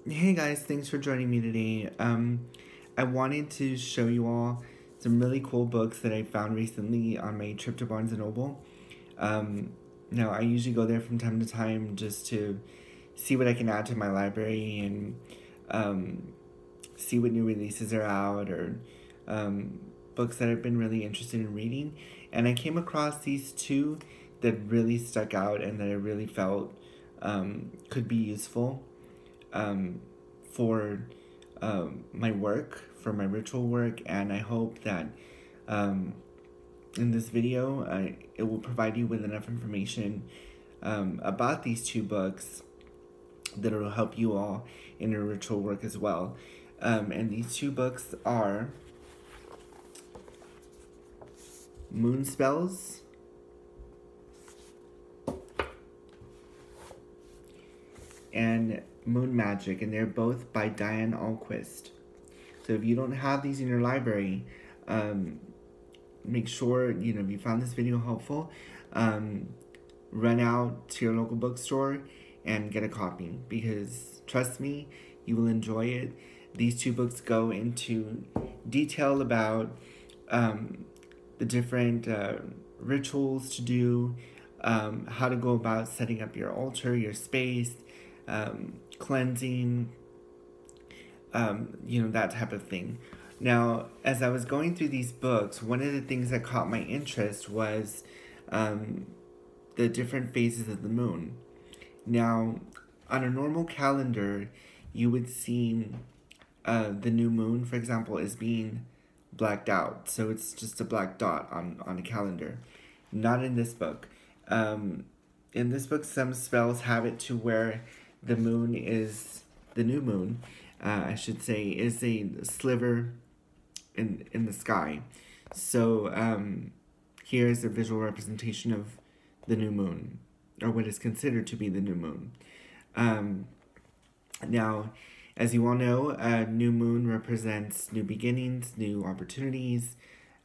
Hey guys, thanks for joining me today. I wanted to show you all some really cool books that I found recently on my trip to Barnes& and Noble. Um, Now, I usually go there from time to time just to see what I can add to my library and um, see what new releases are out or books that I've been really interested in reading. And I came across these two that really stuck out and that I really felt could be useful um, for my work, for my ritual work, and I hope that um, in this video it will provide you with enough information about these two books that will help you all in your ritual work as well. And these two books are Moon Spells and Moon Magic, and they're both by Diane Ahlquist. So if you don't have these in your library, make sure, if you found this video helpful, run out to your local bookstore and get a copy, because trust me, you will enjoy it. These two books go into detail about the different rituals to do, how to go about setting up your altar, your space, cleansing, that type of thing. Now, as I was going through these books, one of the things that caught my interest was the different phases of the moon. Now, on a normal calendar, you would see the new moon, for example, as being blacked out. So it's just a black dot on a calendar. Not in this book. In this book, some spells have it to where the moon is, the new moon, I should say, is a sliver in the sky. So here's a visual representation of the new moon, or what is considered to be the new moon. Now, as you all know, new moon represents new beginnings, new opportunities,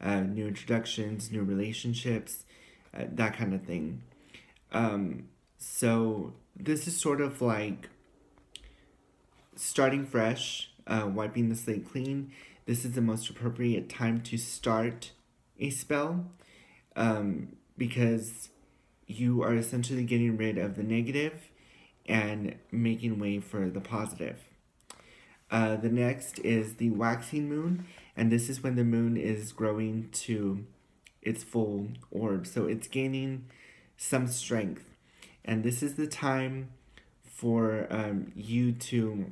new introductions, new relationships, that kind of thing. So this is sort of like starting fresh, wiping the slate clean. This is the most appropriate time to start a spell, because you are essentially getting rid of the negative and making way for the positive. The next is the waxing moon, and this is when the moon is growing to its full orb. So it's gaining some strength. And this is the time for you to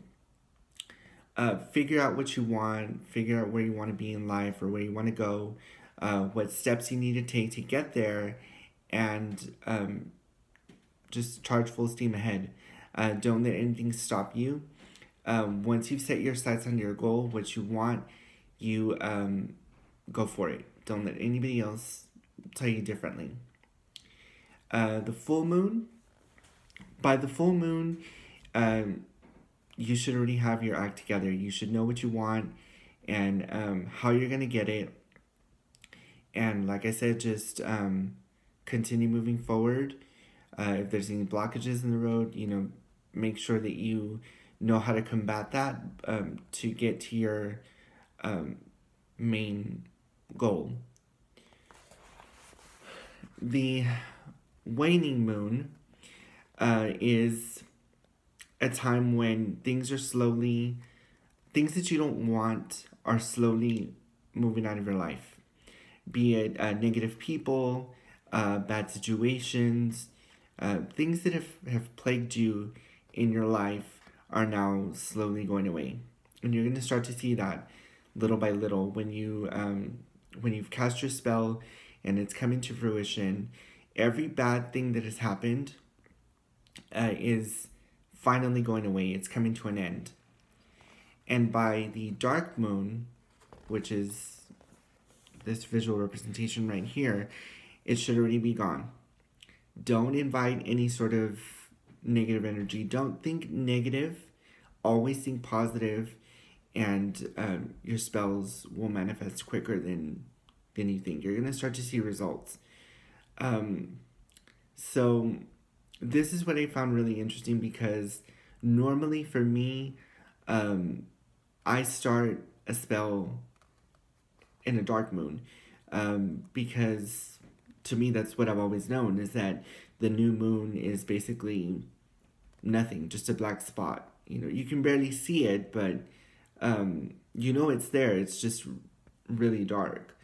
figure out what you want, figure out where you want to be in life or where you want to go, what steps you need to take to get there, and just charge full steam ahead. Don't let anything stop you. Once you've set your sights on your goal, what you want, you go for it. Don't let anybody else tell you differently. The full moon. By the full moon, you should already have your act together. You should know what you want and how you're going to get it. And like I said, just continue moving forward. If there's any blockages in the road, make sure that you know how to combat that to get to your main goal. The waning moon is a time when things that you don't want are slowly moving out of your life. Be it negative people, bad situations, things that have plagued you in your life are now slowly going away. And you're going to start to see that little by little when you've cast your spell and it's coming to fruition. Every bad thing that has happened is finally going away. It's coming to an end. And by the dark moon, which is this visual representation right here, it should already be gone. Don't invite any sort of negative energy. Don't think negative. Always think positive, and your spells will manifest quicker than you think. You're going to start to see results. So this is what I found really interesting, because normally for me, I start a spell in a dark moon, because to me that's what I've always known, is that the new moon is basically nothing, just a black spot. You can barely see it, but it's there. It's just really dark.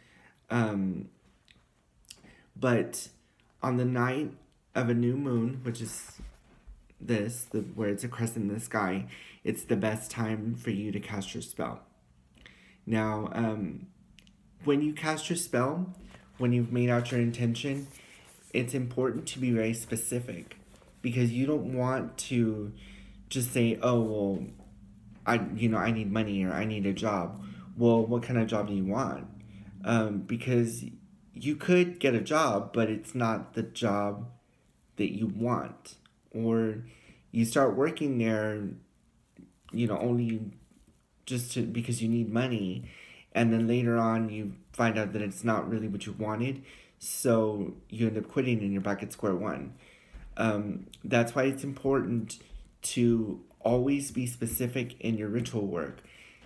But on the night of a new moon, which is where it's a crescent in the sky, it's the best time for you to cast your spell. Now, when you cast your spell, when you've made out your intention, it's important to be very specific, because you don't want to just say, oh, well, I need money, or I need a job. Well, what kind of job do you want? Because you could get a job, but it's not the job that you want. Or you start working there, only just because you need money, and then later on you find out that it's not really what you wanted, so you end up quitting and you're back at square one. That's why it's important to always be specific in your ritual work.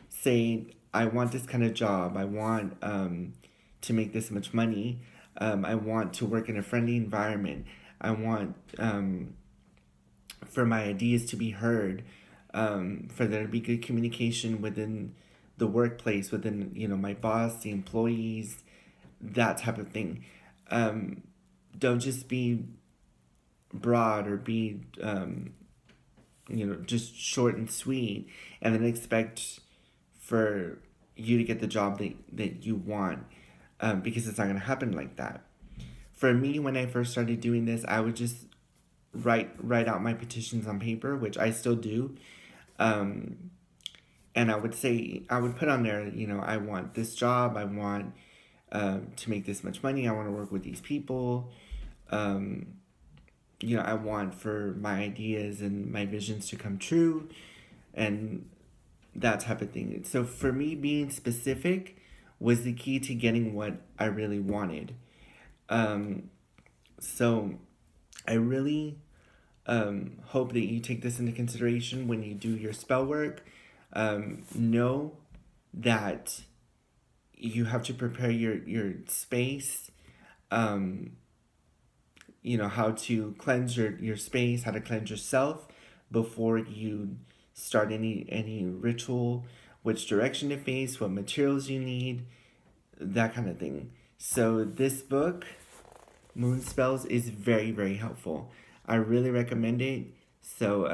Say, I want this kind of job. I want to make this much money. I want to work in a friendly environment. I want for my ideas to be heard, for there to be good communication within the workplace, within my boss, the employees, that type of thing. Don't just be broad, or be just short and sweet, and then expect for you to get the job that you want, because it's not going to happen like that. For me, when I first started doing this, I would just write out my petitions on paper, which I still do, and I would put on there, I want this job, I want to make this much money, I want to work with these people, I want for my ideas and my visions to come true, and that type of thing. So for me, being specific was the key to getting what I really wanted. So I really hope that you take this into consideration when you do your spell work. Know that you have to prepare your space, how to cleanse your space, how to cleanse yourself before you start any ritual, which direction to face, what materials you need, that kind of thing. So this book, Moon Spells, is very, very helpful. I really recommend it. So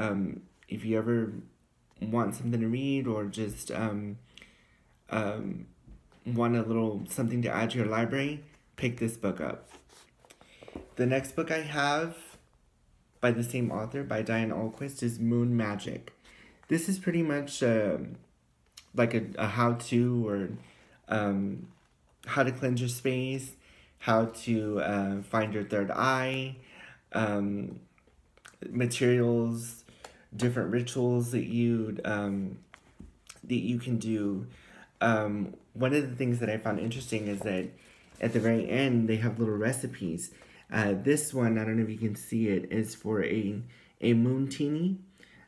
if you ever want something to read, or just want a little something to add to your library, pick this book up. The next book I have, by the same author, by Diane Ahlquist, is Moon Magic. This is pretty much like a how-to, or how to cleanse your space, how to find your third eye, materials, different rituals that you can do. One of the things that I found interesting is that at the very end they have little recipes. This one, I don't know if you can see it, is for a moon teenie.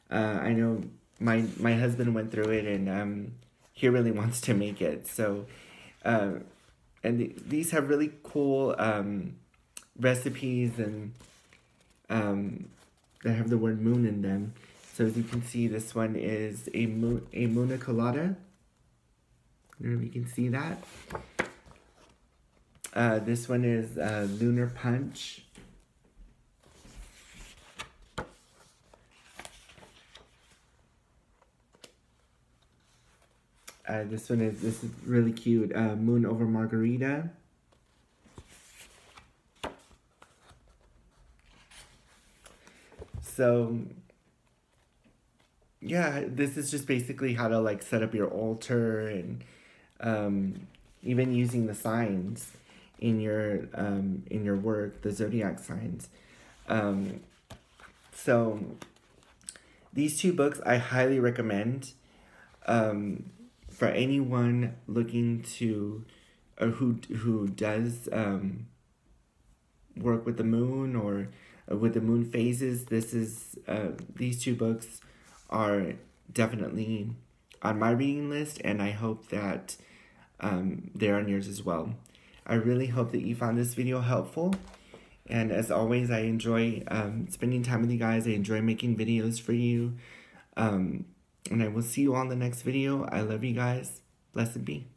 I know my husband went through it, and he really wants to make it. So, and these have really cool recipes, and that have the word moon in them. So as you can see, this one is a Muna Colada. I don't know if you can see that. This one is Lunar Punch. This is really cute. Moon Over Margarita. So yeah, this is just basically how to set up your altar, and even using the signs in your work, the zodiac signs. So these two books I highly recommend for anyone looking to, or who does work with the moon, or with the moon phases. These two books are definitely on my reading list, and I hope that they're on yours as well. I really hope that you found this video helpful. And as always, I enjoy spending time with you guys. I enjoy making videos for you. And I will see you on the next video. I love you guys. Blessed be.